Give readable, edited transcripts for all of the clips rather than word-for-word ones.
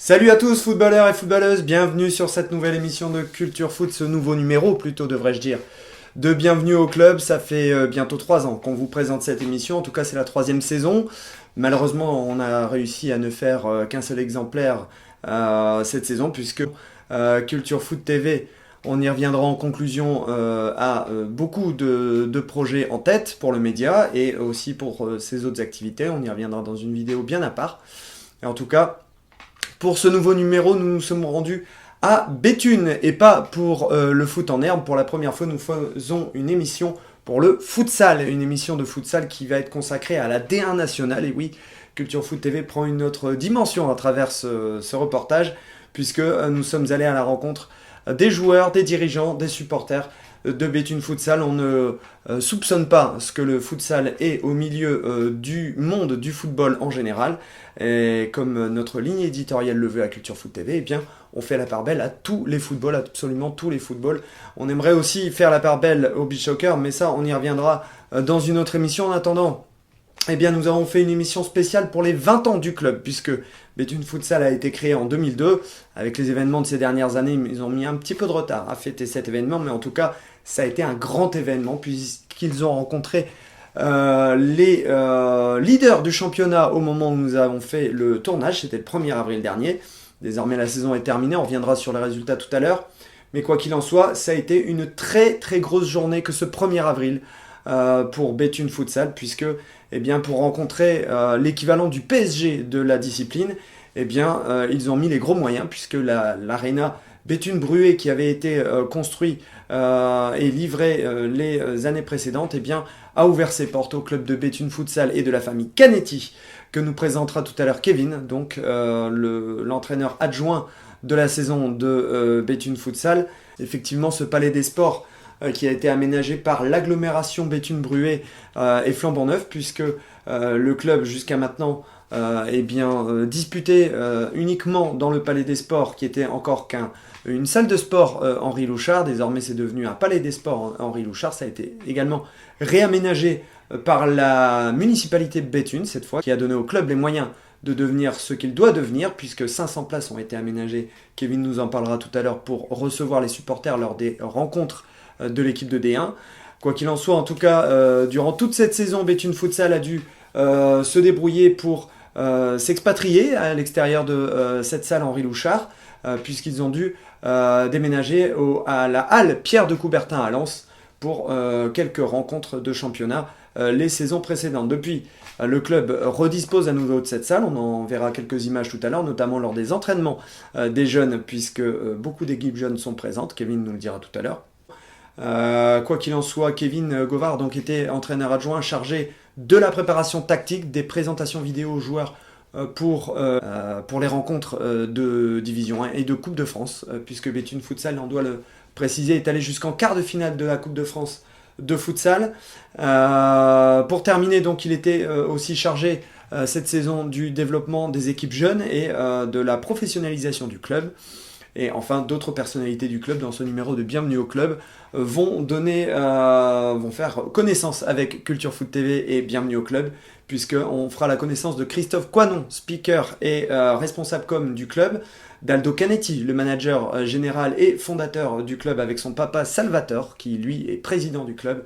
Salut à tous footballeurs et footballeuses, bienvenue sur cette nouvelle émission de Culture Foot, ce nouveau numéro plutôt devrais-je dire, de Bienvenue au Club. Ça fait bientôt 3 ans qu'on vous présente cette émission, en tout cas c'est la 3e saison. Malheureusement on a réussi à ne faire qu'un seul exemplaire cette saison puisque Culture Foot TV, on y reviendra en conclusion, a beaucoup de projets en tête pour le média et aussi pour ses autres activités. On y reviendra dans une vidéo bien à part. Et en tout cas, pour ce nouveau numéro, nous nous sommes rendus à Béthune et pas pour le foot en herbe. Pour la première fois, nous faisons une émission pour le futsal, une émission de futsal qui va être consacrée à la D1 nationale. Et oui, Culture Foot TV prend une autre dimension à travers ce reportage, puisque nous sommes allés à la rencontre des joueurs, des dirigeants, des supporters de Béthune Futsal. On ne soupçonne pas ce que le futsal est au milieu du monde du football en général. Et comme notre ligne éditoriale le veut à Culture Foot TV, eh bien, on fait la part belle à tous les footballs, absolument tous les footballs. On aimerait aussi faire la part belle au beach soccer, mais ça, on y reviendra dans une autre émission. En attendant, eh bien, nous avons fait une émission spéciale pour les 20 ans du club, puisque Béthune Futsal a été créé en 2002. Avec les événements de ces dernières années, ils ont mis un petit peu de retard à fêter cet événement, mais en tout cas, ça a été un grand événement, puisqu'ils ont rencontré les leaders du championnat au moment où nous avons fait le tournage. C'était le 1er avril dernier. Désormais, la saison est terminée, on reviendra sur les résultats tout à l'heure. Mais quoi qu'il en soit, ça a été une très très grosse journée que ce 1er avril pour Béthune Futsal, puisque eh bien, pour rencontrer l'équivalent du PSG de la discipline, eh bien, ils ont mis les gros moyens, puisque l'aréna Béthune Bruet, qui avait été construit et livré les années précédentes, eh bien, a ouvert ses portes au club de Béthune Futsal et de la famille Canetti, que nous présentera tout à l'heure Kevin, donc l'entraîneur adjoint de la saison de Béthune Futsal. Effectivement, ce palais des sports qui a été aménagé par l'agglomération Béthune Bruet et Flambant Neuf, puisque le club jusqu'à maintenant disputait uniquement dans le palais des sports, qui était encore une salle de sport Henri Louchard. Désormais c'est devenu un palais des sports Henri Louchard. Ça a été également réaménagé par la municipalité de Béthune cette fois, qui a donné au club les moyens de devenir ce qu'il doit devenir, puisque 500 places ont été aménagées. Kevin nous en parlera tout à l'heure, pour recevoir les supporters lors des rencontres de l'équipe de D1. Quoi qu'il en soit, en tout cas, durant toute cette saison, Béthune Futsal a dû se débrouiller pour s'expatrier à l'extérieur de cette salle Henri Louchard, puisqu'ils ont dû déménager à la halle Pierre de Coubertin à Lens pour quelques rencontres de championnat les saisons précédentes. Depuis, le club redispose à nouveau de cette salle. On en verra quelques images tout à l'heure, notamment lors des entraînements des jeunes, puisque beaucoup d'équipes jeunes sont présentes. Kevin nous le dira tout à l'heure. Quoi qu'il en soit, Kevin Govard donc était entraîneur adjoint chargé de la préparation tactique, des présentations vidéo aux joueurs pour les rencontres de Division 1 et de Coupe de France, puisque Béthune Futsal, on doit le préciser, est allé jusqu'en quart de finale de la Coupe de France de futsal. Pour terminer, donc, il était aussi chargé cette saison du développement des équipes jeunes et de la professionnalisation du club. Et enfin, d'autres personnalités du club dans ce numéro de Bienvenue au Club vont faire connaissance avec Culture Foot TV et Bienvenue au Club, puisqu'on fera la connaissance de Christophe Coinon, speaker et responsable com du club, d'Aldo Canetti, le manager général et fondateur du club, avec son papa Salvatore, qui lui est président du club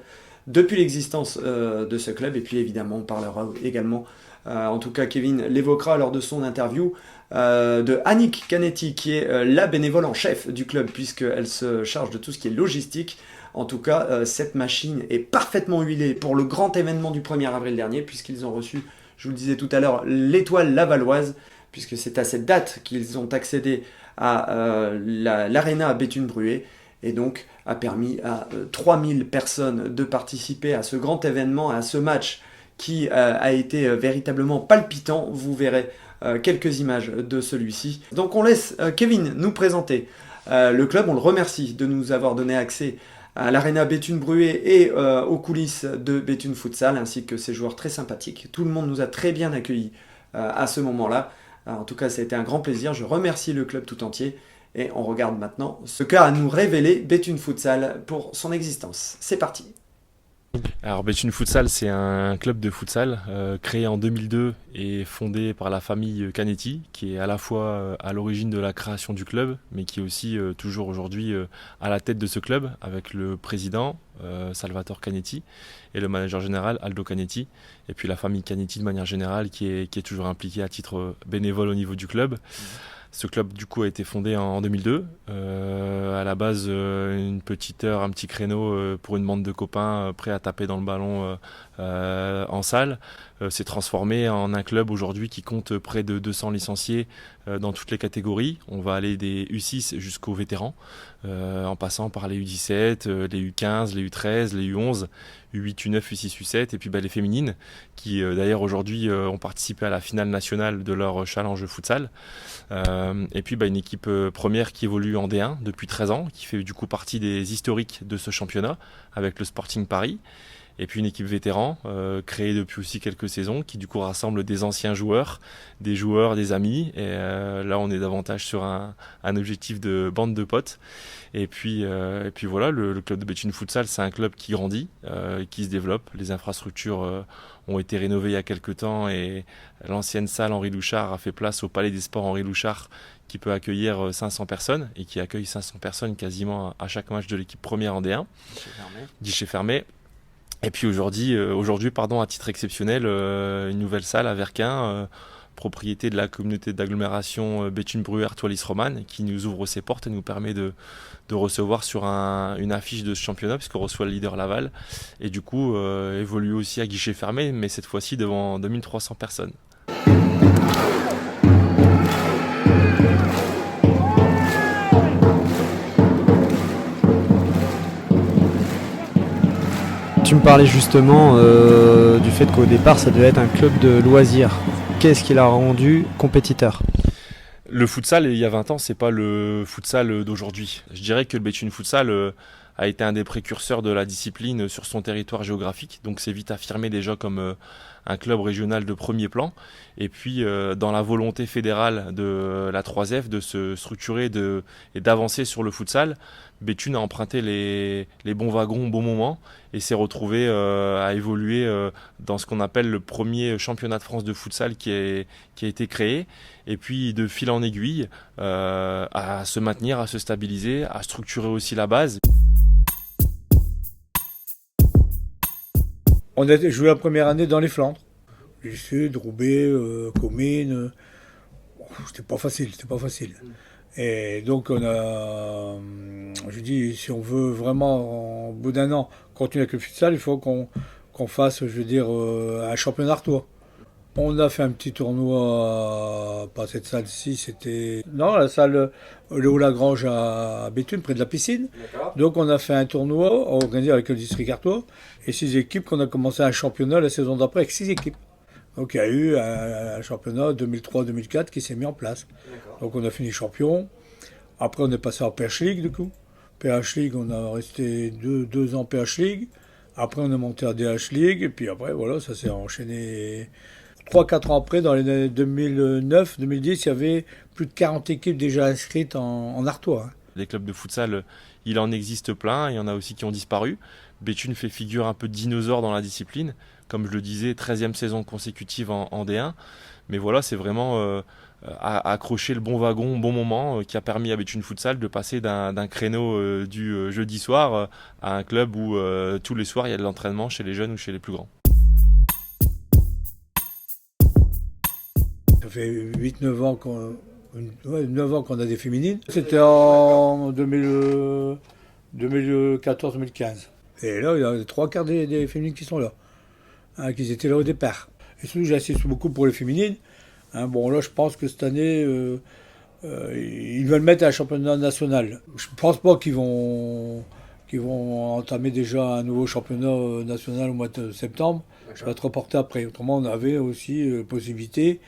depuis l'existence de ce club. Et puis évidemment, on parlera également, en tout cas Kevin l'évoquera lors de son interview, de Annick Canetti, qui est la bénévole en chef du club, puisqu'elle se charge de tout ce qui est logistique. En tout cas, cette machine est parfaitement huilée pour le grand événement du 1er avril dernier, puisqu'ils ont reçu, je vous le disais tout à l'heure, l'étoile lavalloise, puisque c'est à cette date qu'ils ont accédé à l'aréna Béthune Bruet, et donc a permis à 3000 personnes de participer à ce grand événement, à ce match qui a été véritablement palpitant. Vous verrez quelques images de celui-ci. Donc on laisse Kevin nous présenter le club. On le remercie de nous avoir donné accès à l'aréna Béthune Bruet et aux coulisses de Béthune Futsal, ainsi que ses joueurs très sympathiques. Tout le monde nous a très bien accueillis à ce moment-là. En tout cas, ça a été un grand plaisir. Je remercie le club tout entier. Et on regarde maintenant ce qu'a à nous révéler Béthune Futsal pour son existence. C'est parti. Alors Béthune Futsal, c'est un club de futsal créé en 2002 et fondé par la famille Canetti, qui est à la fois à l'origine de la création du club, mais qui est aussi toujours aujourd'hui à la tête de ce club, avec le président Salvatore Canetti et le manager général Aldo Canetti, et puis la famille Canetti de manière générale qui est toujours impliquée à titre bénévole au niveau du club. Ce club du coup a été fondé en 2002. À la base, une petite heure, un petit créneau pour une bande de copains prêts à taper dans le ballon en salle. S'est transformé en un club aujourd'hui qui compte près de 200 licenciés dans toutes les catégories. On va aller des U6 jusqu'aux vétérans, en passant par les U17, les U15, les U13, les U11, U8, U9, U6, U7, et puis les féminines, qui d'ailleurs aujourd'hui ont participé à la finale nationale de leur challenge futsal. Et puis une équipe première qui évolue en D1 depuis 13 ans, qui fait du coup partie des historiques de ce championnat avec le Sporting Paris. Et puis une équipe vétéran créée depuis aussi quelques saisons qui du coup rassemble des anciens joueurs, des amis. Et là on est davantage sur un objectif de bande de potes. Et puis voilà, le club de Béthune Futsal, c'est un club qui grandit, qui se développe. Les infrastructures ont été rénovées il y a quelques temps et l'ancienne salle Henri Louchard a fait place au Palais des Sports Henri Louchard qui peut accueillir 500 personnes et qui accueille 500 personnes quasiment à chaque match de l'équipe première en D1. Guichet fermé. Et puis aujourd'hui, à titre exceptionnel, une nouvelle salle à Verquin, propriété de la communauté d'agglomération Béthune-Bruère-Toilis-Romane, qui nous ouvre ses portes et nous permet de recevoir sur une affiche de ce championnat, puisqu'on reçoit le leader Laval, et du coup évolue aussi à guichet fermé, mais cette fois-ci devant 2300 personnes. Tu me parlais justement du fait qu'au départ ça devait être un club de loisirs. Qu'est-ce qui l'a rendu compétiteur ? Le futsal, il y a 20 ans, c'est pas le futsal d'aujourd'hui. Je dirais que le Béthune Futsal a été un des précurseurs de la discipline sur son territoire géographique, donc c'est vite affirmé déjà comme un club régional de premier plan. Et puis dans la volonté fédérale de la 3F de se structurer et d'avancer sur le futsal, Béthune a emprunté les bons wagons au bon moment et s'est retrouvé à évoluer dans ce qu'on appelle le premier championnat de France de futsal qui a été créé. Et puis de fil en aiguille, à se maintenir, à se stabiliser, à structurer aussi la base. On a joué la première année dans les Flandres. Du Sud, Roubaix, Comines. C'était pas facile. Et donc je dis, si on veut vraiment, au bout d'un an, continuer avec le futsal, il faut qu'on fasse, un championnat artois. On a fait un petit tournoi, pas cette salle-ci, c'était... Non, la salle, le Haut-Lagrange à Béthune, près de la piscine. D'accord. Donc on a fait un tournoi organisé avec le district artois et 6 équipes qu'on a commencé un championnat la saison d'après avec 6 équipes. Donc il y a eu un championnat 2003-2004 qui s'est mis en place. D'accord. Donc on a fini champion. Après on est passé en PH League du coup. PH League, on a resté deux ans PH League. Après on est monté à DH League et puis après voilà, ça s'est enchaîné... 3-4 ans après, dans les années 2009-2010, il y avait plus de 40 équipes déjà inscrites en Artois. Des clubs de futsal, il en existe plein, il y en a aussi qui ont disparu. Béthune fait figure un peu de dinosaure dans la discipline. Comme je le disais, 13e saison consécutive en D1. Mais voilà, c'est vraiment accrocher le bon wagon au bon moment qui a permis à Béthune Futsal de passer d'un créneau du jeudi soir à un club où tous les soirs il y a de l'entraînement chez les jeunes ou chez les plus grands. Ça fait 8-9 ans qu'on a des féminines. C'était en 2014-2015. Et là, il y a les 3 quarts des féminines qui sont là, qui étaient là au départ. Et surtout, j'insiste beaucoup pour les féminines. Bon, là, je pense que cette année, ils veulent mettre un championnat national. Je ne pense pas qu'ils vont entamer déjà un nouveau championnat national au mois de septembre. Ça va être reporté après. Autrement, on avait aussi possibilité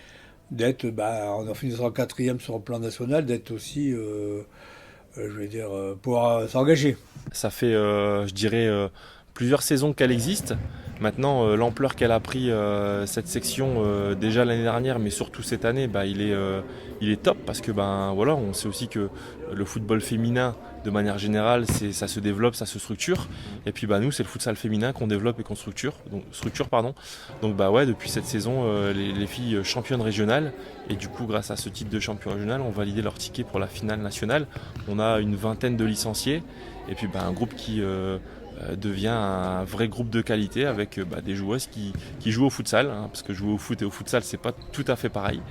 d'être, en finissant 4e sur le plan national, d'être aussi, pouvoir s'engager. Ça fait, je dirais, plusieurs saisons qu'elle existe. Maintenant, l'ampleur qu'elle a pris cette section déjà l'année dernière, mais surtout cette année, il est top parce que voilà, on sait aussi que le football féminin, de manière générale, ça se développe, ça se structure. Et puis nous, c'est le futsal féminin qu'on développe et qu'on structure. Donc ouais, depuis cette saison, les filles championnes régionales. Et du coup, grâce à ce titre de champion régional, ont validé leur ticket pour la finale nationale. On a une vingtaine de licenciés. Et puis un groupe qui devient un vrai groupe de qualité avec des joueuses qui jouent au futsal, parce que jouer au foot et au futsal c'est pas tout à fait pareil,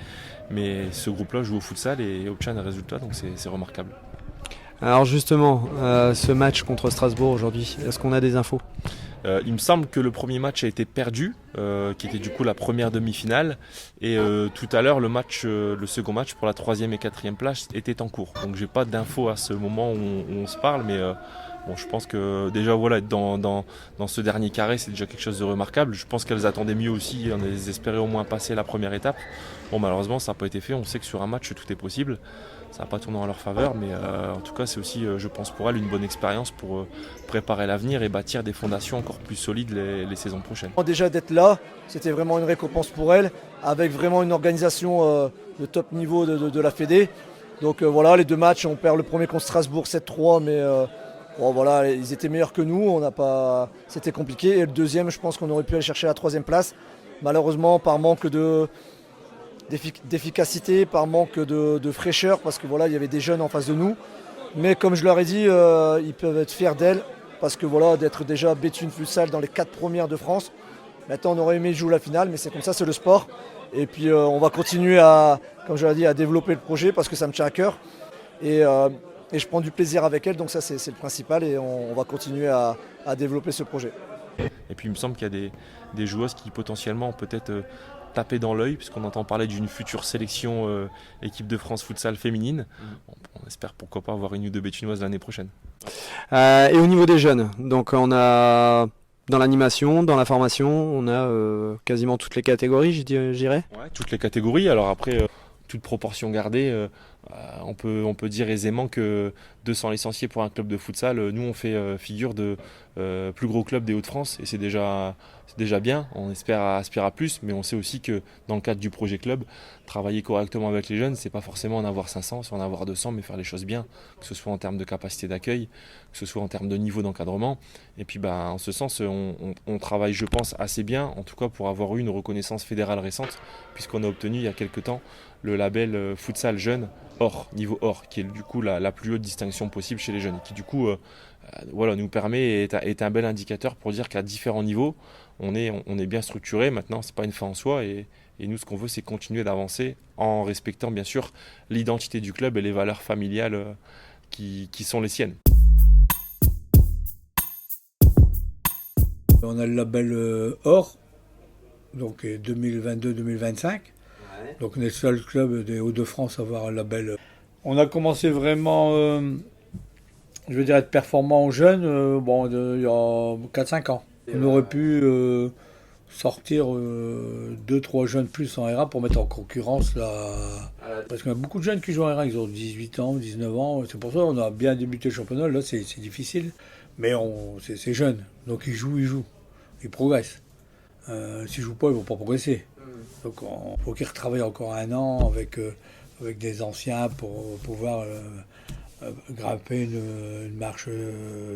mais ce groupe-là joue au futsal et obtient des résultats, donc c'est remarquable. Alors justement, ce match contre Strasbourg aujourd'hui, est-ce qu'on a des infos ? Il me semble que le premier match a été perdu, qui était du coup la première demi-finale, et tout à l'heure le second match pour la 3e et 4e place était en cours. Donc j'ai pas d'infos à ce moment où on se parle, mais je pense que déjà voilà, être dans ce dernier carré, c'est déjà quelque chose de remarquable. Je pense qu'elles attendaient mieux aussi, on les espérait au moins passer la première étape. Malheureusement ça n'a pas été fait, on sait que sur un match tout est possible. Ça n'a pas tourné en leur faveur, mais en tout cas c'est aussi, je pense pour elles, une bonne expérience pour préparer l'avenir et bâtir des fondations encore plus solides les saisons prochaines. Déjà d'être là, c'était vraiment une récompense pour elles, avec vraiment une organisation de top niveau de la Fédé. Donc voilà, les deux matchs, on perd le premier contre Strasbourg 7-3, mais voilà, ils étaient meilleurs que nous, c'était compliqué. Et le deuxième, je pense qu'on aurait pu aller chercher la 3e place. Malheureusement, par manque d'efficacité, par manque de fraîcheur, parce que voilà, il y avait des jeunes en face de nous. Mais comme je leur ai dit, ils peuvent être fiers d'elles, parce que voilà, d'être déjà Béthune Futsal dans les 4 premières de France. Maintenant, on aurait aimé jouer la finale, mais c'est comme ça, c'est le sport. Et puis on va continuer comme je l'ai dit, à développer le projet, parce que ça me tient à cœur. Et je prends du plaisir avec elles, donc ça c'est le principal, et on va continuer à développer ce projet. Et puis il me semble qu'il y a des joueuses qui potentiellement ont peut-être tapé dans l'œil, puisqu'on entend parler d'une future sélection équipe de France futsal féminine. On espère pourquoi pas avoir une ou deux béthunoises l'année prochaine. Et au niveau des jeunes, donc on a dans l'animation, dans la formation, on a quasiment toutes les catégories, je dirais. Ouais, toutes les catégories. Alors après, toute proportion gardée, on peut dire aisément que 200 licenciés pour un club de futsal, nous on fait figure de plus gros club des Hauts-de-France, et c'est déjà bien. On aspire à plus, mais on sait aussi que dans le cadre du projet club, travailler correctement avec les jeunes, c'est pas forcément en avoir 500, c'est en avoir 200, mais faire les choses bien, que ce soit en termes de capacité d'accueil, que ce soit en termes de niveau d'encadrement. Et puis en ce sens, on travaille, je pense, assez bien, en tout cas pour avoir eu une reconnaissance fédérale récente, puisqu'on a obtenu il y a quelques temps le label futsal jeune or, niveau or, qui est du coup la plus haute distinction possible chez les jeunes, qui du coup nous permet et est un bel indicateur pour dire qu'à différents niveaux, on est bien structuré. Maintenant, c'est pas une fin en soi, et nous, ce qu'on veut, c'est continuer d'avancer en respectant bien sûr l'identité du club et les valeurs familiales qui sont les siennes. On a le label or, donc 2022-2025. Donc on est le seul club des Hauts-de-France à avoir un label. On a commencé vraiment, être performant en jeunes, il y a 4-5 ans. On aurait pu sortir 2-3 jeunes plus en R1 pour mettre en concurrence parce qu'il y a beaucoup de jeunes qui jouent en R1, ils ont 18 ans, 19 ans. C'est pour ça qu'on a bien débuté le championnat. Là, c'est difficile, mais c'est jeune. Donc ils jouent, ils progressent. S'ils ne jouent pas, ils ne vont pas progresser. Donc il faut qu'ils retravaillent encore 1 an avec des anciens pour pouvoir grimper une marche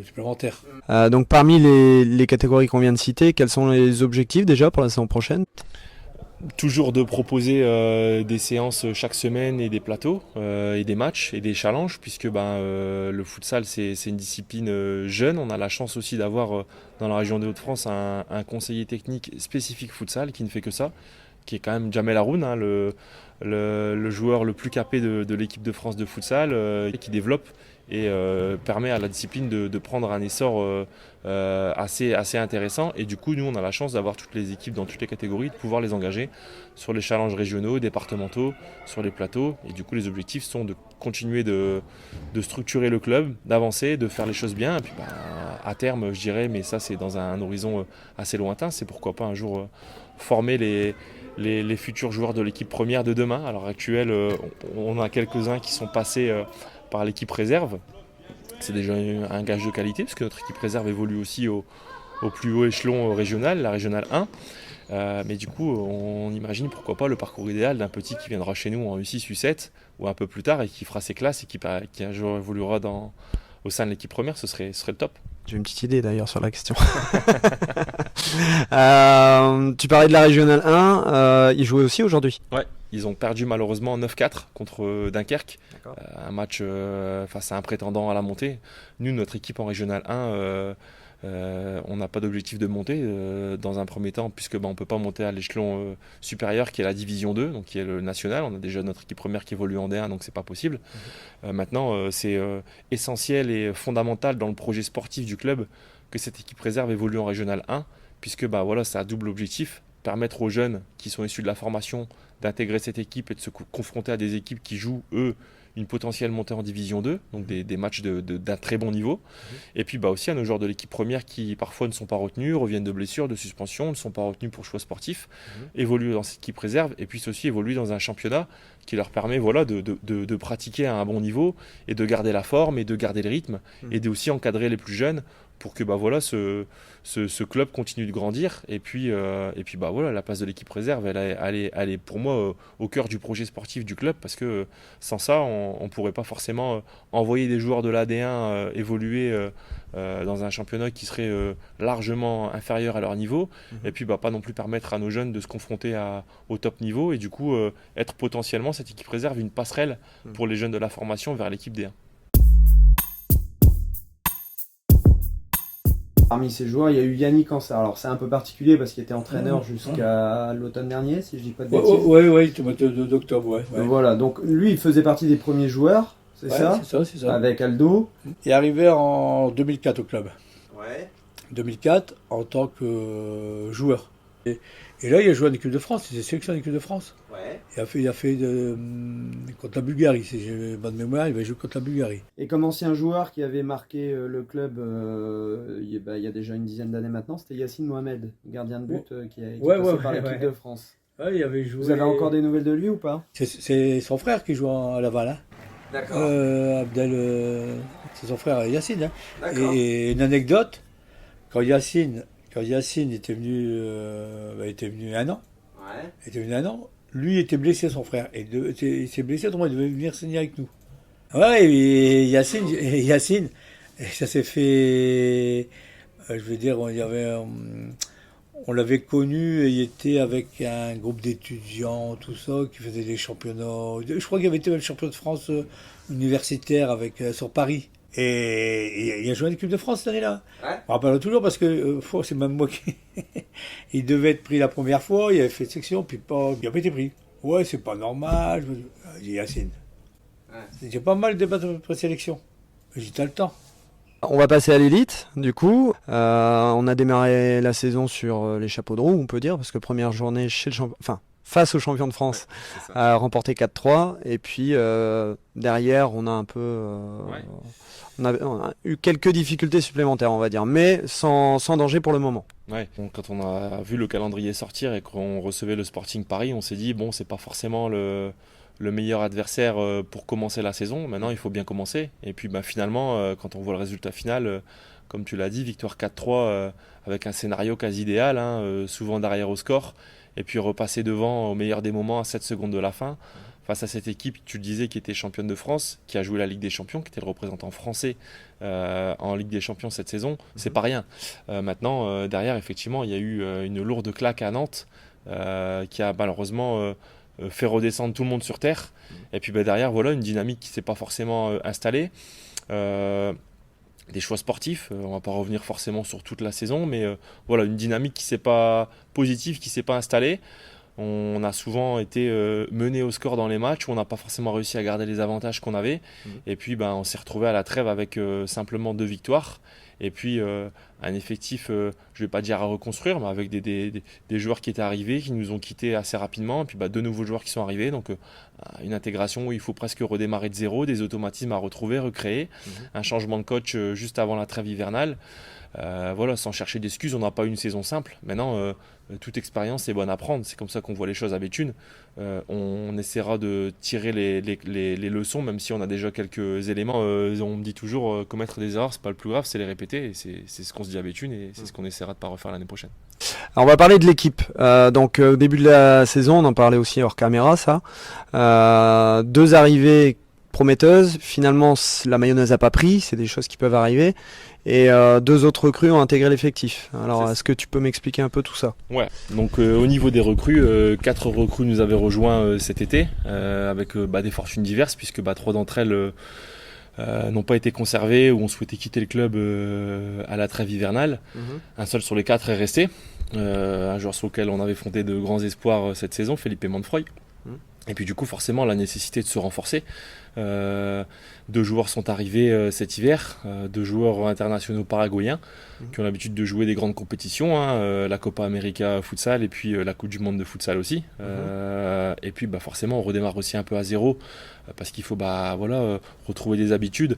supplémentaire. Donc parmi les catégories qu'on vient de citer, quels sont les objectifs déjà pour la saison prochaine ? Toujours de proposer des séances chaque semaine et des plateaux et des matchs et des challenges, puisque le futsal c'est une discipline jeune. On a la chance aussi d'avoir dans la région des Hauts-de-France un conseiller technique spécifique futsal qui ne fait que ça, qui est quand même Jamel Haroun, le joueur le plus capé de l'équipe de France de futsal, qui développe et permet à la discipline de prendre un essor assez intéressant. Et du coup, nous, on a la chance d'avoir toutes les équipes dans toutes les catégories, de pouvoir les engager sur les challenges régionaux, départementaux, sur les plateaux. Et du coup, les objectifs sont de continuer de structurer le club, d'avancer, de faire les choses bien. Et puis, à terme, je dirais, mais ça, c'est dans un horizon assez lointain, c'est pourquoi pas un jour former les futurs joueurs de l'équipe première de demain. À l'heure actuelle, on a quelques-uns qui sont passés par l'équipe réserve. C'est déjà un gage de qualité, parce que notre équipe réserve évolue aussi au au plus haut échelon régional, la régionale 1. Mais du coup, on imagine pourquoi pas le parcours idéal d'un petit qui viendra chez nous en U6, U7 ou un peu plus tard et qui fera ses classes et qui un jour évoluera au sein de l'équipe première, ce serait le top. J'ai une petite idée d'ailleurs sur la question. Tu parlais de la régionale 1, ils jouaient aussi aujourd'hui. Ouais, ils ont perdu malheureusement 9-4 contre Dunkerque. D'accord. Un match face à un prétendant à la montée. Nous, notre équipe en régionale 1, on n'a pas d'objectif de monter dans un premier temps, puisque on ne peut pas monter à l'échelon supérieur qui est la division 2, donc qui est le national. On a déjà notre équipe première qui évolue en D1, donc c'est pas possible. Maintenant, c'est essentiel et fondamental dans le projet sportif du club que cette équipe réserve évolue en régionale 1, puisque ça a double objectif: permettre aux jeunes qui sont issus de la formation d'intégrer cette équipe et de se confronter à des équipes qui jouent, eux, une potentielle montée en division 2, donc des matchs d'un très bon niveau. Et puis aussi à nos joueurs de l'équipe première qui parfois ne sont pas retenus, reviennent de blessures, de suspensions, ne sont pas retenus pour choix sportifs, évoluent dans cette équipe réserve et puissent aussi évoluer dans un championnat qui leur permet de pratiquer à un bon niveau et de garder la forme et de garder le rythme et de aussi encadrer les plus jeunes pour que ce club continue de grandir. Et puis la place de l'équipe réserve, elle est pour moi au cœur du projet sportif du club, parce que sans ça, on ne pourrait pas forcément envoyer des joueurs de l'AD1 évoluer dans un championnat qui serait largement inférieur à leur niveau, et puis pas non plus permettre à nos jeunes de se confronter au top niveau, et du coup être potentiellement, cette équipe réserve, une passerelle pour les jeunes de la formation vers l'équipe D1. Parmi ces joueurs, il y a eu Yannick Ansar. Alors c'est un peu particulier parce qu'il était entraîneur jusqu'à l'automne dernier, si je dis pas de bêtises. Oui, d'octobre, ouais. Voilà, donc lui, il faisait partie des premiers joueurs, c'est ça ? C'est ça. Avec Aldo. Il est arrivé en 2004 au club. Ouais. 2004 en tant que joueur. Et là, il a joué en équipe de France, il était sélectionné en équipe de France. Ouais. Il a fait contre la Bulgarie, si j'ai bonne mémoire, il va jouer contre la Bulgarie. Et comme ancien joueur qui avait marqué le club il y a déjà une dizaine d'années maintenant, c'était Yacine Mohamed, gardien de but qui est passé par l'équipe de France. Ouais, il avait joué... Vous avez encore des nouvelles de lui ou pas ? C'est son frère qui joue à Laval. Hein. D'accord. Abdel, c'est son frère Yacine. Hein. D'accord. Et une anecdote, quand Yacine était venu un an, lui était blessé, son frère. Il s'est blessé, autrement il devait venir signer avec nous. Ouais, et Yacine, ça s'est fait, je veux dire, on l'avait connu, il était avec un groupe d'étudiants, tout ça, qui faisait des championnats. Je crois qu'il avait été le champion de France universitaire sur Paris. Et il a joué à l'équipe de France cette année-là. Ouais. On rappelle toujours parce que c'est même moi qui. Il devait être pris la première fois, il avait fait section, puis il n'a pas été pris. Ouais, c'est pas normal. J'ai dit Yacine. Ouais. J'ai pas mal de débats de présélection. J'ai dit, t'as le temps. On va passer à l'élite, du coup. On a démarré la saison sur les chapeaux de roue, on peut dire, parce que première journée face au champion de France, remporté 4-3. Et puis derrière, on a un peu. On a eu quelques difficultés supplémentaires, on va dire, mais sans danger pour le moment. Ouais. Donc, quand on a vu le calendrier sortir et qu'on recevait le Sporting Paris, on s'est dit, c'est pas forcément le meilleur adversaire pour commencer la saison. Maintenant, il faut bien commencer. Et puis finalement, quand on voit le résultat final, comme tu l'as dit, victoire 4-3 avec un scénario quasi idéal, souvent derrière au score, et puis repasser devant au meilleur des moments à 7 secondes de la fin, face à cette équipe, tu le disais, qui était championne de France, qui a joué la Ligue des Champions, qui était le représentant français en Ligue des Champions cette saison, c'est pas rien. Maintenant, derrière, effectivement, il y a eu une lourde claque à Nantes, qui a malheureusement fait redescendre tout le monde sur terre. Et puis derrière, une dynamique qui ne s'est pas forcément installée. Des choix sportifs, on ne va pas revenir forcément sur toute la saison, mais une dynamique qui ne s'est pas positive, qui ne s'est pas installée. On a souvent été mené au score dans les matchs où on n'a pas forcément réussi à garder les avantages qu'on avait. Et puis on s'est retrouvé à la trêve avec simplement 2 victoires. Et puis un effectif, je ne vais pas dire à reconstruire, mais avec des joueurs qui étaient arrivés, qui nous ont quittés assez rapidement. Et puis 2 nouveaux joueurs qui sont arrivés. Donc une intégration où il faut presque redémarrer de zéro, des automatismes à retrouver, recréer. Un changement de coach juste avant la trêve hivernale. Sans chercher d'excuses, on n'a pas eu une saison simple. Maintenant, toute expérience est bonne à prendre. C'est comme ça qu'on voit les choses à Béthune. On essaiera de tirer les leçons, même si on a déjà quelques éléments. On me dit toujours commettre des erreurs, c'est pas le plus grave, c'est les répéter. Et c'est ce qu'on se dit à Béthune et c'est ce qu'on essaiera de pas refaire l'année prochaine. Alors on va parler de l'équipe. Donc au début de la saison, on en parlait aussi hors caméra, ça. 2 arrivées prometteuses. Finalement, la mayonnaise a pas pris. C'est des choses qui peuvent arriver. Et 2 autres recrues ont intégré l'effectif. Alors, est-ce que tu peux m'expliquer un peu tout ça? Ouais, donc au niveau des recrues, 4 recrues nous avaient rejoints cet été, avec des fortunes diverses, puisque 3 d'entre elles n'ont pas été conservées ou ont souhaité quitter le club à la trêve hivernale. Un seul sur les 4 est resté, un joueur sur lequel on avait fondé de grands espoirs cette saison, Felipe Manfroy. Et puis du coup, forcément, la nécessité de se renforcer. 2 joueurs sont arrivés cet hiver, 2 joueurs internationaux paraguayens qui ont l'habitude de jouer des grandes compétitions, la Copa América futsal et puis la Coupe du Monde de futsal aussi. Et puis forcément, on redémarre aussi un peu à zéro parce qu'il faut retrouver des habitudes.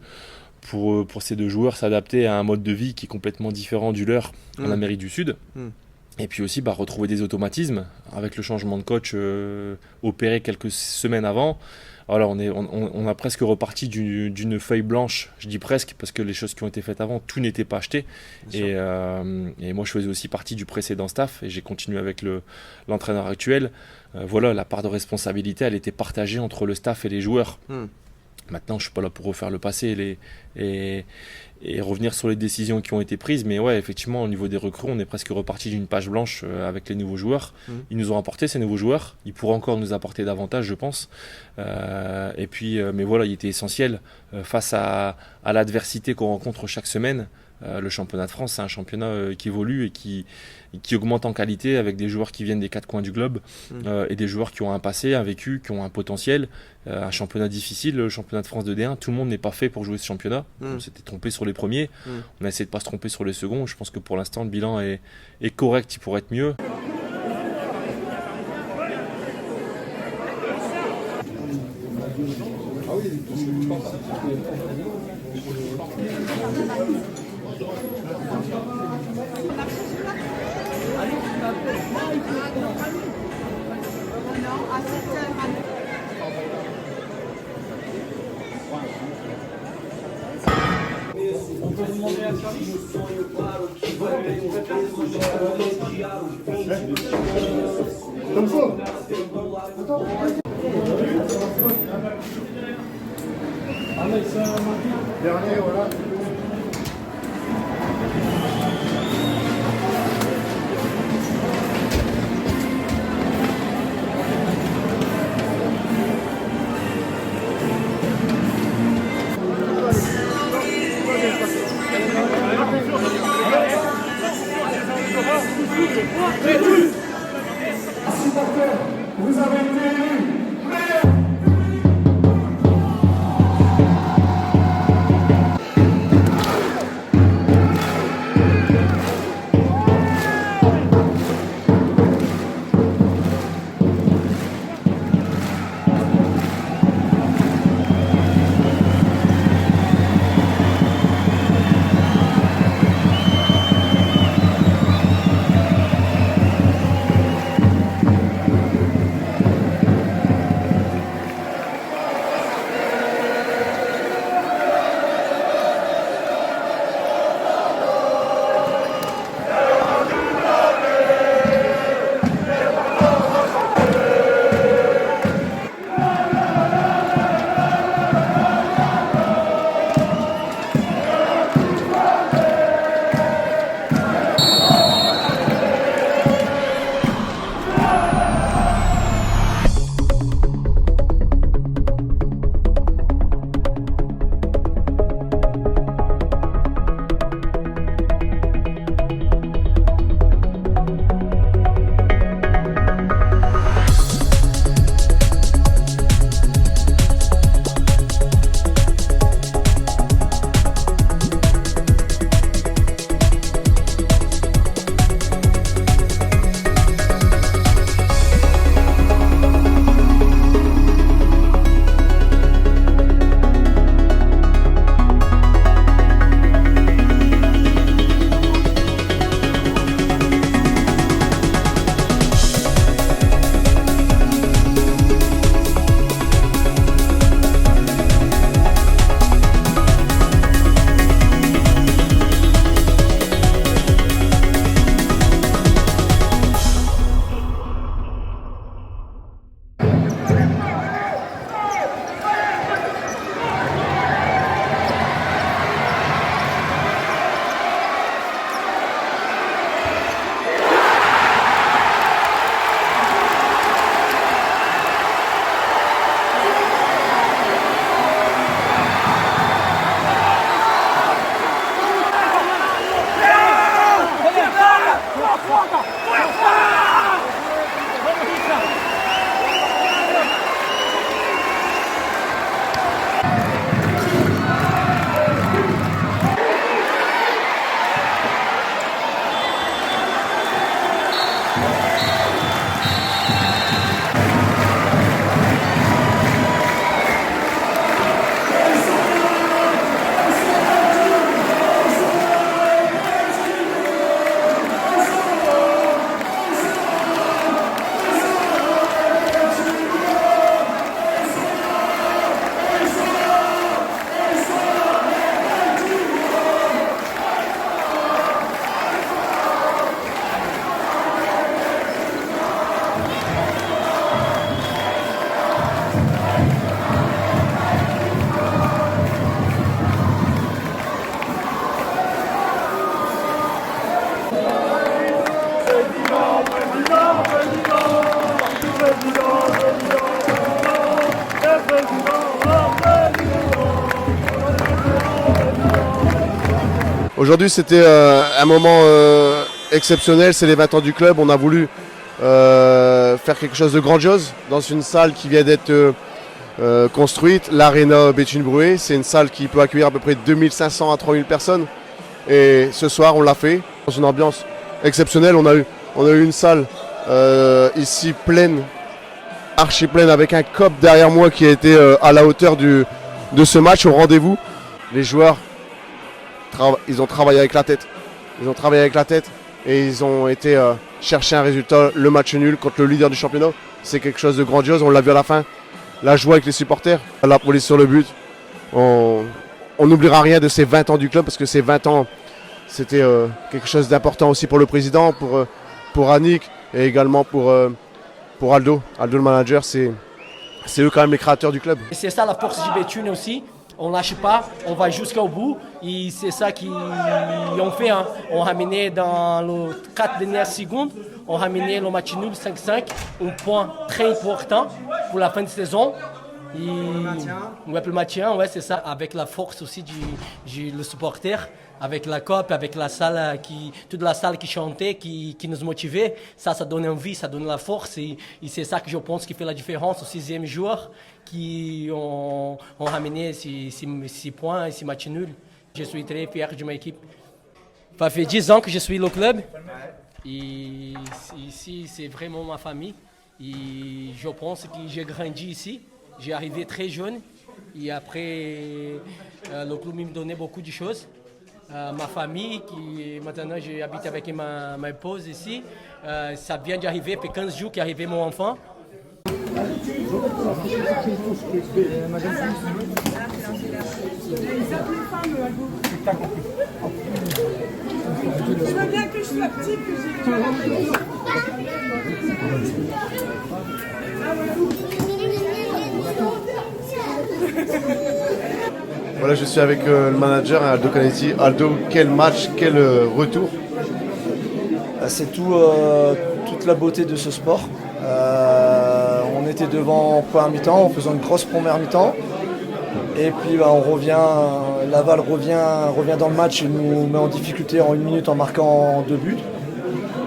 Pour ces 2 joueurs, s'adapter à un mode de vie qui est complètement différent du leur en Amérique du Sud. Et puis aussi retrouver des automatismes avec le changement de coach opéré quelques semaines avant. Alors on a presque reparti d'une feuille blanche, je dis presque, parce que les choses qui ont été faites avant, tout n'était pas acheté. Et moi je faisais aussi partie du précédent staff et j'ai continué avec l'entraîneur actuel. La part de responsabilité, elle était partagée entre le staff et les joueurs. Maintenant, je suis pas là pour refaire le passé et revenir sur les décisions qui ont été prises. Mais ouais, effectivement, au niveau des recrues, on est presque reparti d'une page blanche avec les nouveaux joueurs. Ils nous ont apporté ces nouveaux joueurs. Ils pourront encore nous apporter davantage, je pense. Mais il était essentiel face à l'adversité qu'on rencontre chaque semaine. Le championnat de France, c'est un championnat qui évolue et qui augmente en qualité avec des joueurs qui viennent des 4 coins du globe et des joueurs qui ont un passé, un vécu, qui ont un potentiel. Un championnat difficile, le championnat de France de D1, tout le monde n'est pas fait pour jouer ce championnat. On s'était trompé sur les premiers, on a essayé de ne pas se tromper sur les seconds. Je pense que pour l'instant, le bilan est correct, il pourrait être mieux. Dernier, voilà. Vous avez été élus. Aujourd'hui, c'était un moment exceptionnel. C'est les 20 ans du club. On a voulu faire quelque chose de grandiose dans une salle qui vient d'être construite. L'Arena Béthune-Bruay, c'est une salle qui peut accueillir à peu près 2500 à 3000 personnes. Et ce soir, on l'a fait dans une ambiance exceptionnelle. On a eu une salle ici pleine, archi pleine, avec un COP derrière moi qui a été à la hauteur de ce match, au rendez-vous. Les joueurs, ils ont travaillé avec la tête. Ils ont travaillé avec la tête et ils ont été chercher un résultat, le match nul contre le leader du championnat. C'est quelque chose de grandiose, on l'a vu à la fin. La joie avec les supporters, la police sur le but. On n'oubliera rien de ces 20 ans du club parce que ces 20 ans, c'était quelque chose d'important aussi pour le président, pour Annick et également pour Aldo. Aldo le manager, c'est eux quand même les créateurs du club. Et c'est ça la force du Béthune aussi. On ne lâche pas, on va jusqu'au bout. Et c'est ça qu'ils ont fait. Hein. On a ramené dans les 4 dernières secondes, on a ramené le match nul 5-5. Un point très important pour la fin de saison. Et le maintien, ouais, c'est ça. Avec la force aussi du supporter, avec la COP, avec la salle, toute la salle qui chantait, qui nous motivait. Ça donne envie, ça donne la force. Et c'est ça que je pense qui fait la différence au 6e jour, qui ont ramené ces points et ces matchs nuls. Je suis très fier de ma équipe. Ça fait 10 ans que je suis au club. Et ici, c'est vraiment ma famille. Et je pense que j'ai grandi ici. J'ai arrivé très jeune et après, le club me donnait beaucoup de choses. Ma famille, qui maintenant j'habite avec ma épouse ici, ça vient d'arriver, fait 15 jours qu'est arrivé mon enfant. Je veux bien que je sois petite, que j'ai... Voilà, je suis avec le manager Aldo Canetti. Aldo, quel match, quel retour. C'est toute la beauté de ce sport. On était devant en première mi-temps en faisant une grosse première mi-temps. Et puis on revient, Laval revient dans le match et nous met en difficulté en 1 minute en marquant 2 buts.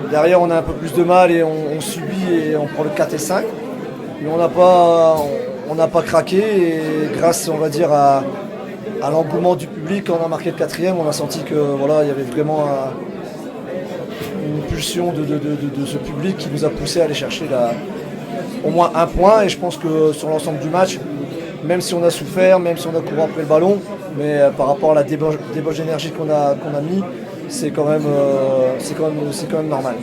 Derrière on a un peu plus de mal et on subit et on prend le 4 et 5. Mais on n'a pas craqué et grâce on va dire à l'engouement du public, quand on a marqué le 4e, on a senti que voilà, il y avait vraiment une pulsion de ce public qui nous a poussé à aller chercher au moins un point. Et je pense que sur l'ensemble du match, même si on a souffert, même si on a couru après le ballon, mais par rapport à la débauche d'énergie qu'on a mis, c'est quand même normal.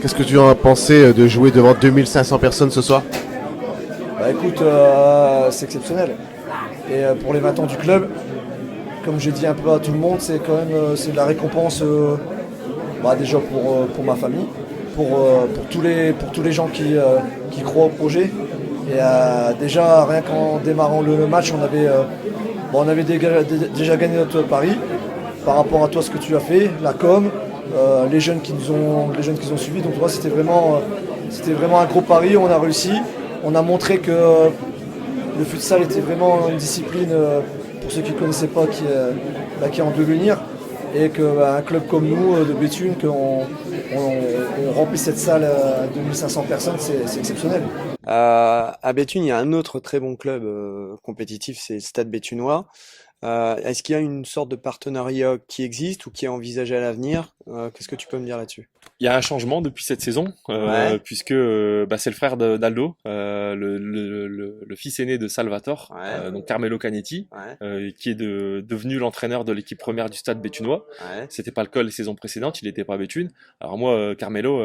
Qu'est-ce que tu en as pensé de jouer devant 2500 personnes ce soir? Bah écoute, c'est exceptionnel. Et pour les 20 ans du club, comme j'ai dit un peu à tout le monde, c'est quand même c'est de la récompense déjà pour ma famille, pour tous les gens qui croient au projet. Et déjà, rien qu'en démarrant le match, on avait déjà gagné notre pari par rapport à toi, ce que tu as fait, la com, les jeunes qui nous ont suivis. Donc toi, c'était vraiment un gros pari. On a réussi. On a montré que le futsal était vraiment une discipline, pour ceux qui ne connaissaient pas, qui est en devenir. Et qu'un club comme nous, de Béthune, qu'on remplit cette salle à 2500 personnes, c'est exceptionnel. À Béthune, il y a un autre très bon club compétitif, c'est le Stade Béthunois. Est-ce qu'il y a une sorte de partenariat qui existe ou qui est envisagé à l'avenir? Qu'est-ce que tu peux me dire là-dessus? Il y a un changement depuis cette saison, Ouais. puisque c'est le frère d'Aldo, le fils aîné de Salvatore, Ouais. donc Carmelo Canetti, Ouais. qui est devenu l'entraîneur de l'équipe première du Stade Béthunois. Ouais. C'était pas le cas les saisons précédentes, il n'était pas à Béthune. Alors moi, Carmelo,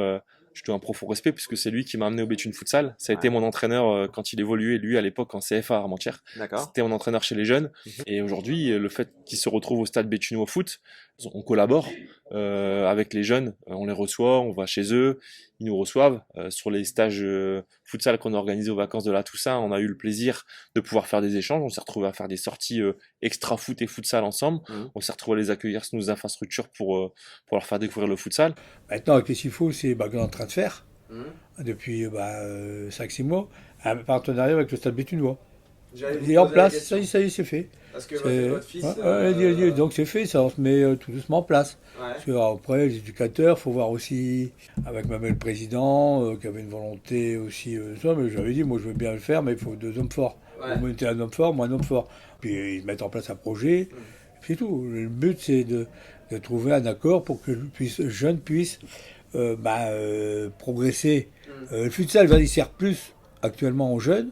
je dois un profond respect puisque c'est lui qui m'a amené au Béthune Futsal. Ça a été mon entraîneur quand il évoluait, lui, à l'époque en CFA Armentières. D'accord. C'était mon entraîneur chez les jeunes. Et aujourd'hui, le fait qu'il se retrouve au Stade Béthunois Foot, on collabore avec les jeunes. On les reçoit, on va chez eux, ils nous reçoivent. Sur les stages futsal qu'on a organisés aux vacances de la Toussaint, on a eu le plaisir de pouvoir faire des échanges. On s'est retrouvés à faire des sorties extra foot et futsal ensemble. On s'est retrouvés à les accueillir sur nos infrastructures pour leur faire découvrir le futsal. Maintenant, avec les SIFO, c'est qu'on est en train de faire, depuis 5-6 mois, un partenariat avec le Stade Béthunois. Il est en place, ça y est, c'est fait. Parce que C'est- votre fils. donc c'est fait, ça on se met tout doucement en place. Parce que, après, les éducateurs, il faut voir aussi, avec même le président, qui avait une volonté aussi, ça, mais j'avais dit, moi je veux bien le faire, mais il faut 2 hommes forts. Ouais. Vous mettez un homme fort, moi un homme fort. Puis ils mettent en place un projet, c'est tout. Le but c'est de trouver un accord pour que le jeune puisse progresser. Le futsal, il sert plus actuellement aux jeunes.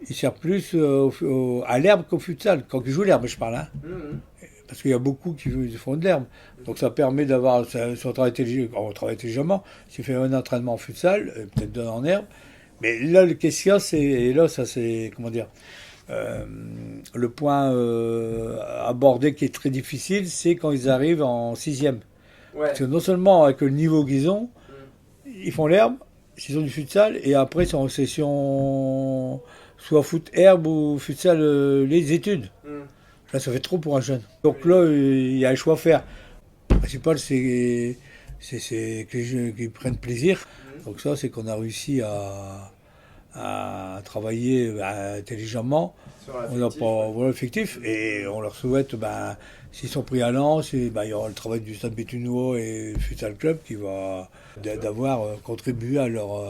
Il sert plus à l'herbe qu'au futsal. Quand ils jouent l'herbe, je parle. Hein. Parce qu'il y a beaucoup qui font de l'herbe. Donc ça permet d'avoir, si on travaille intelligemment, si on fait un entraînement en futsal, peut-être deux en herbe. Mais là, le question, c'est, comment dire, le point abordé qui est très difficile, c'est quand ils arrivent en 6e. Ouais. Parce que non seulement avec le niveau qu'ils ont, ils font l'herbe, s'ils ont du futsal, et après ils sont en session soit foot herbe ou futsal les études. Là, ça fait trop pour un jeune. Donc là, il y a un choix à faire. Le principal, c'est que les jeunes qu'ils prennent plaisir. Donc ça, c'est qu'on a réussi à travailler intelligemment. On n'a pas effectif et on leur souhaite, s'ils sont pris à Lens, il y aura le travail du Stade Béthunois et le Futsal Club qui va d'avoir contribué à leur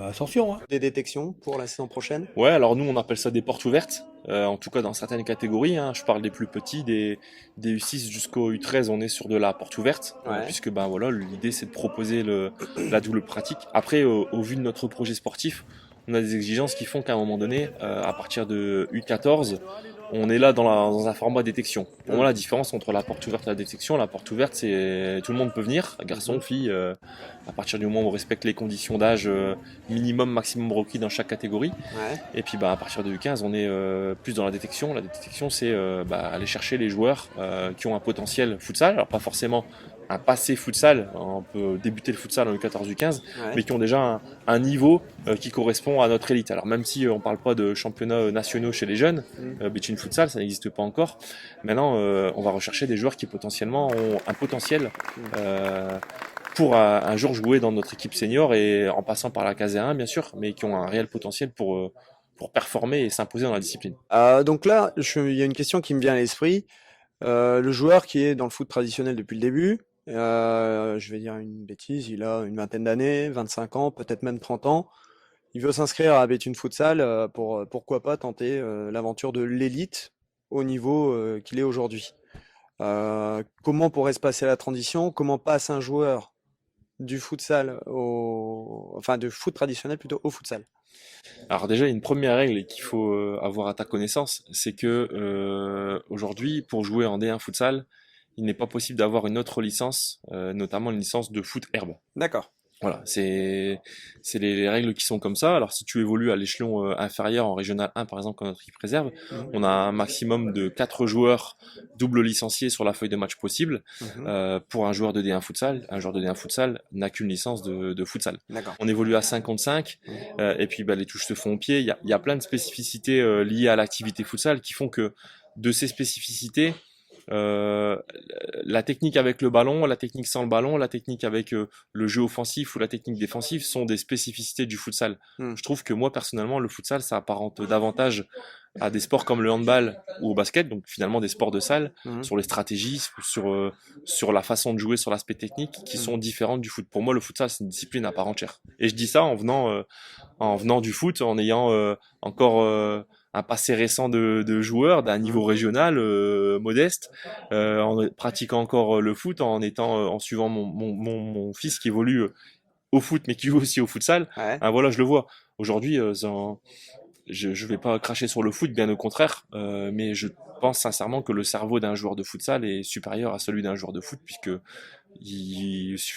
ascension. Hein. Des détections pour la saison prochaine? Ouais, alors nous on appelle ça des portes ouvertes, en tout cas dans certaines catégories, hein. Je parle des plus petits, des U6 jusqu'au U13, on est sur de la porte ouverte, puisque voilà, l'idée c'est de proposer la double pratique. Après, au vu de notre projet sportif, on a des exigences qui font qu'à un moment donné, à partir de U14, on est là dans un format détection. Pour moi, la différence entre la porte ouverte et la détection, la porte ouverte, c'est tout le monde peut venir, garçon, fille, à partir du moment où on respecte les conditions d'âge minimum, maximum requis dans chaque catégorie. Et puis à partir de U15, on est plus dans la détection. La détection, c'est aller chercher les joueurs qui ont un potentiel futsal, alors pas forcément un passé futsal, on peut débuter le futsal en U14, U15, mais qui ont déjà un niveau qui correspond à notre élite. Alors même si on parle pas de championnats nationaux chez les jeunes, Beach Futsal, ça n'existe pas encore. Maintenant, on va rechercher des joueurs qui potentiellement ont un potentiel pour un jour jouer dans notre équipe senior et en passant par la case 1 bien sûr, mais qui ont un réel potentiel pour performer et s'imposer dans la discipline. Donc là, il y a une question qui me vient à l'esprit. Le joueur qui est dans le foot traditionnel depuis le début, je vais dire une bêtise, il a une vingtaine d'années, 25 ans, peut-être même 30 ans. Il veut s'inscrire à Béthune Futsal pour pourquoi pas tenter l'aventure de l'élite au niveau qu'il est aujourd'hui. Comment pourrait se passer la transition? Comment passe un joueur du futsal de foot traditionnel plutôt au futsal? Alors déjà, il y a une première règle qu'il faut avoir à ta connaissance, c'est que aujourd'hui, pour jouer en D1 futsal, il n'est pas possible d'avoir une autre licence, notamment une licence de foot herbe. D'accord. Voilà, c'est les règles qui sont comme ça. Alors si tu évolues à l'échelon inférieur en régional 1 par exemple comme notre équipe réserve, on a un maximum de 4 joueurs double licenciés sur la feuille de match possible. Pour un joueur de D1 futsal, un joueur de D1 futsal n'a qu'une licence de futsal. On évolue à 5 contre 5 et puis les touches se font au pied. Il y a plein de spécificités liées à l'activité futsal qui font que de ces spécificités, la technique avec le ballon, la technique sans le ballon, la technique avec le jeu offensif ou la technique défensive sont des spécificités du futsal. Je trouve que moi personnellement le futsal ça apparente davantage à des sports comme le handball ou au basket, donc finalement des sports de salle, sur les stratégies, sur la façon de jouer, sur l'aspect technique qui sont différentes du foot. Pour moi le futsal c'est une discipline à part entière. Et je dis ça en venant du foot, en ayant encore un passé récent de joueur d'un niveau régional modeste, en pratiquant encore le foot, en suivant mon fils qui évolue au foot mais qui joue aussi au futsal. Voilà, je le vois. Aujourd'hui, je vais pas cracher sur le foot, bien au contraire, mais je pense sincèrement que le cerveau d'un joueur de futsal est supérieur à celui d'un joueur de foot, puisque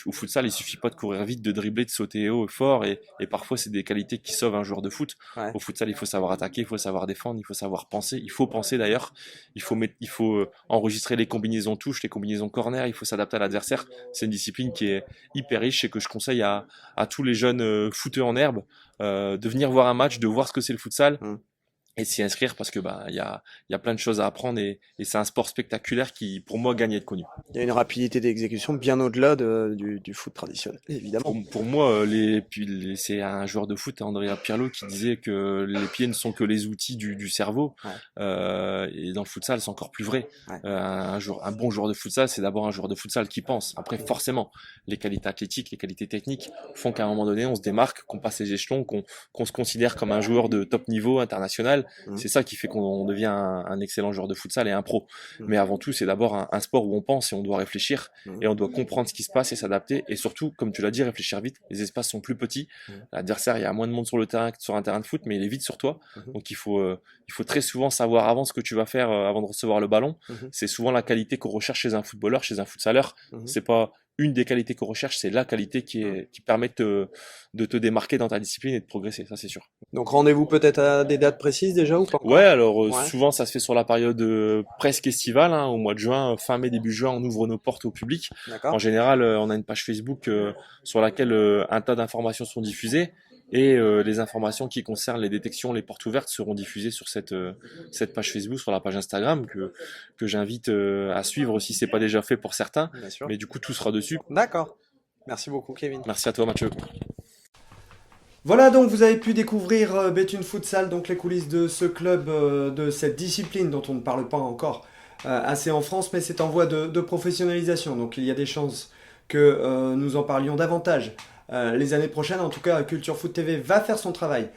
au futsal, il suffit pas de courir vite, de dribbler, de sauter haut, fort, et parfois c'est des qualités qui sauvent un joueur de foot. Au futsal, il faut savoir attaquer, il faut savoir défendre, il faut savoir penser, il faut penser d'ailleurs, il faut enregistrer les combinaisons touches, les combinaisons corner, il faut s'adapter à l'adversaire. C'est une discipline qui est hyper riche et que je conseille à tous les jeunes footeux en herbe de venir voir un match, de voir ce que c'est le futsal. et de s'y inscrire parce que il y a plein de choses à apprendre et c'est un sport spectaculaire qui, pour moi, gagne à être connu. Il y a une rapidité d'exécution bien au-delà du foot traditionnel, évidemment. Pour moi, c'est un joueur de foot, Andrea Pirlo, qui disait que les pieds ne sont que les outils du cerveau. Ouais. Et dans le futsal, c'est encore plus vrai. Ouais. Un bon joueur de futsal, c'est d'abord un joueur de futsal qui pense. Après, forcément, les qualités athlétiques, les qualités techniques font qu'à un moment donné, on se démarque, qu'on passe les échelons, qu'on se considère comme un joueur de top niveau international. C'est ça qui fait qu'on devient un excellent joueur de futsal et un pro. Mais avant tout, c'est d'abord un sport où on pense et on doit réfléchir et on doit comprendre ce qui se passe et s'adapter. Et surtout, comme tu l'as dit, réfléchir vite. Les espaces sont plus petits. L'adversaire, il y a moins de monde sur le terrain que sur un terrain de foot, mais il est vite sur toi. Donc il faut très souvent savoir avant ce que tu vas faire avant de recevoir le ballon. C'est souvent la qualité qu'on recherche chez un footballeur, chez un futsaleur. C'est pas une des qualités qu'on recherche, c'est la qualité qui permet de te démarquer dans ta discipline et de progresser, ça c'est sûr. Donc rendez-vous peut-être à des dates précises déjà ou pas encore? Ouais, alors souvent ça se fait sur la période presque estivale, hein, au mois de juin, fin mai, début juin, on ouvre nos portes au public. D'accord. En général, on a une page Facebook sur laquelle un tas d'informations sont diffusées et les informations qui concernent les détections, les portes ouvertes seront diffusées sur cette page Facebook, sur la page Instagram que j'invite à suivre si c'est pas déjà fait pour certains. Bien sûr. Mais du coup, tout sera dessus. D'accord. Merci beaucoup, Kevin. Merci à toi, Mathieu. Voilà, donc vous avez pu découvrir Béthune Futsal, donc les coulisses de ce club, de cette discipline dont on ne parle pas encore assez en France, mais c'est en voie de professionnalisation. Donc il y a des chances que nous en parlions davantage les années prochaines. En tout cas, Culture Foot TV va faire son travail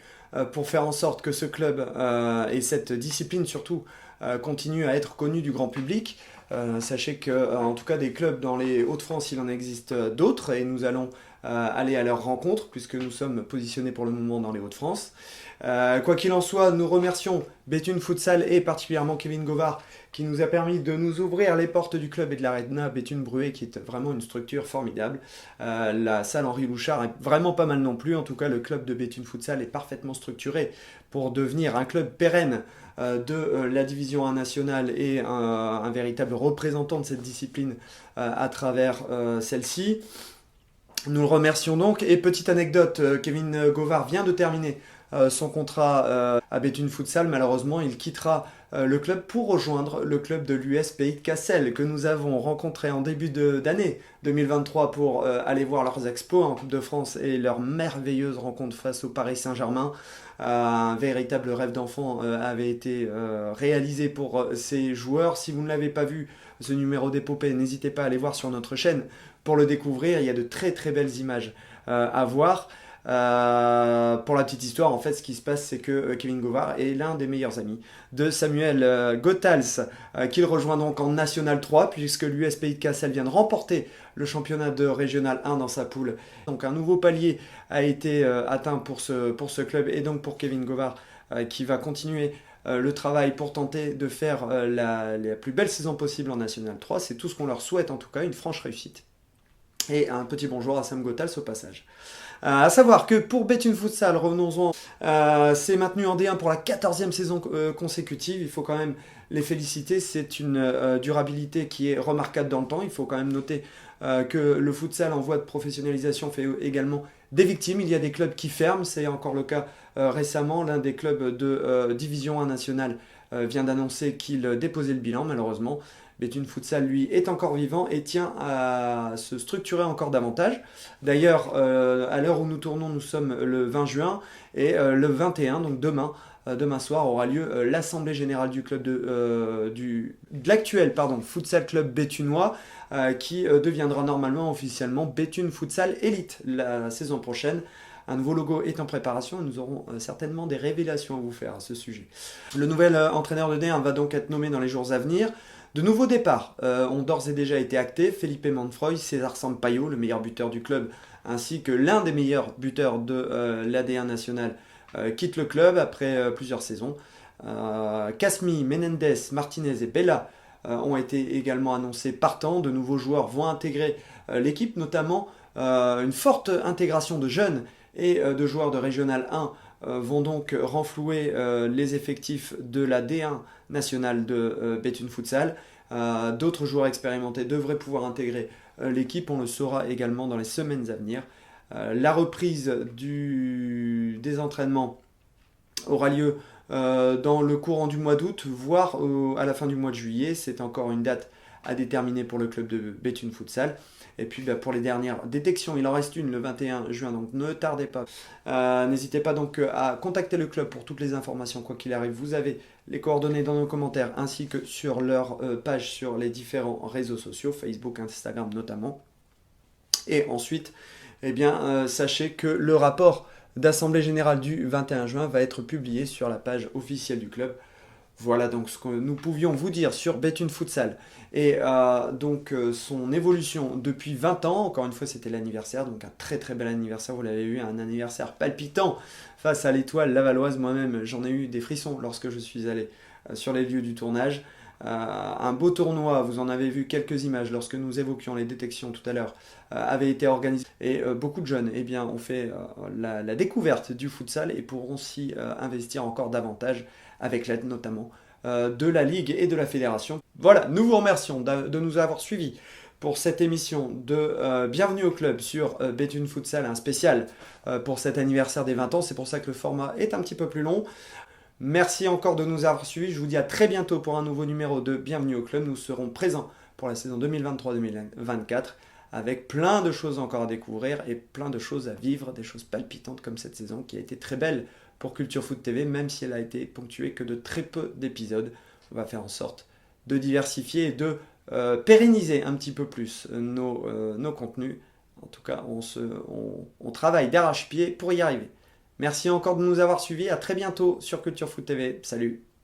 pour faire en sorte que ce club et cette discipline surtout continue à être connue du grand public. Sachez que, en tout cas, des clubs dans les Hauts-de-France, il en existe d'autres et nous allons aller à leur rencontre puisque nous sommes positionnés pour le moment dans les Hauts-de-France. Quoi qu'il en soit, nous remercions Béthune Futsal et particulièrement Kevin Govard qui nous a permis de nous ouvrir les portes du club et de l'Arena Béthune-Bruay qui est vraiment une structure formidable. La salle Henri Louchard est vraiment pas mal non plus. En tout cas, le club de Béthune Futsal est parfaitement structuré pour devenir un club pérenne de la division 1 nationale et un véritable représentant de cette discipline à travers celle-ci. Nous le remercions donc. Et petite anecdote, Kevin Govard vient de terminer son contrat à Béthune Futsal. Malheureusement, il quittera le club pour rejoindre le club de l'US Pays de Cassel que nous avons rencontré en début d'année 2023 pour aller voir leurs exploits en Coupe de France et leur merveilleuse rencontre face au Paris Saint-Germain. Un véritable rêve d'enfant avait été réalisé pour ces joueurs. Si vous ne l'avez pas vu, ce numéro d'épopée, n'hésitez pas à aller voir sur notre chaîne pour le découvrir. Il y a de très très belles images à voir. Pour la petite histoire, en fait, ce qui se passe, c'est que Kevin Govard est l'un des meilleurs amis de Samuel Gotals, qu'il rejoint donc en National 3, puisque l'US Pays de Cassel vient de remporter le championnat de Régional 1 dans sa poule. Donc un nouveau palier a été atteint pour ce club et donc pour Kevin Govard, qui va continuer le travail pour tenter de faire la plus belle saison possible en National 3. C'est tout ce qu'on leur souhaite, en tout cas, une franche réussite. Et un petit bonjour à Sam Gotals au passage. À savoir que pour Béthune Futsal, revenons-en, c'est maintenu en D1 pour la 14e saison consécutive. Il faut quand même les féliciter. C'est une durabilité qui est remarquable dans le temps. Il faut quand même noter que le futsal en voie de professionnalisation fait également des victimes. Il y a des clubs qui ferment. C'est encore le cas récemment. L'un des clubs de Division 1 nationale vient d'annoncer qu'il déposait le bilan, malheureusement. Béthune Futsal, lui, est encore vivant et tient à se structurer encore davantage. D'ailleurs, à l'heure où nous tournons, nous sommes le 20 juin et le 21, donc demain soir, aura lieu l'assemblée générale du club de l'actuel Futsal Club béthunois qui deviendra normalement officiellement Béthune Futsal Elite la saison prochaine. Un nouveau logo est en préparation et nous aurons certainement des révélations à vous faire à ce sujet. Le nouvel entraîneur de D1 va donc être nommé dans les jours à venir. De nouveaux départs ont d'ores et déjà été actés. Felipe Manfroy, César Sampaio, le meilleur buteur du club, ainsi que l'un des meilleurs buteurs de l'AD1 national, quitte le club après plusieurs saisons. Casmi, Menendez, Martinez et Bella ont été également annoncés partants. De nouveaux joueurs vont intégrer l'équipe, notamment une forte intégration de jeunes et de joueurs de Régional 1 vont donc renflouer les effectifs de la D1 nationale de Béthune Futsal. D'autres joueurs expérimentés devraient pouvoir intégrer l'équipe, on le saura également dans les semaines à venir. La reprise des entraînements aura lieu dans le courant du mois d'août, voire à la fin du mois de juillet. C'est encore une date à déterminer pour le club de Béthune Futsal. Et puis pour les dernières détections, il en reste une le 21 juin, donc ne tardez pas. N'hésitez pas donc à contacter le club pour toutes les informations, quoi qu'il arrive. Vous avez les coordonnées dans nos commentaires, ainsi que sur leur page sur les différents réseaux sociaux, Facebook, Instagram notamment. Et ensuite, sachez que le rapport d'Assemblée Générale du 21 juin va être publié sur la page officielle du club. Voilà donc ce que nous pouvions vous dire sur Béthune Futsal et son évolution depuis 20 ans. Encore une fois, c'était l'anniversaire, donc un très très bel anniversaire. Vous l'avez vu, un anniversaire palpitant face à l'Étoile lavalloise. Moi-même, j'en ai eu des frissons lorsque je suis allé sur les lieux du tournage. Un beau tournoi, vous en avez vu quelques images lorsque nous évoquions les détections tout à l'heure, avait été organisé et beaucoup de jeunes ont fait la découverte du futsal et pourront s'y investir encore davantage avec l'aide notamment de la Ligue et de la Fédération. Voilà, nous vous remercions de nous avoir suivis pour cette émission de Bienvenue au club sur Béthune Futsal, un spécial pour cet anniversaire des 20 ans. C'est pour ça que le format est un petit peu plus long. Merci encore de nous avoir suivis. Je vous dis à très bientôt pour un nouveau numéro de Bienvenue au club. Nous serons présents pour la saison 2023-2024 avec plein de choses encore à découvrir et plein de choses à vivre, des choses palpitantes comme cette saison qui a été très belle pour Culture Foot TV, même si elle a été ponctuée que de très peu d'épisodes. On va faire en sorte de diversifier et de pérenniser un petit peu plus nos contenus. En tout cas, on travaille d'arrache-pied pour y arriver. Merci encore de nous avoir suivis. À très bientôt sur Culture Foot TV. Salut!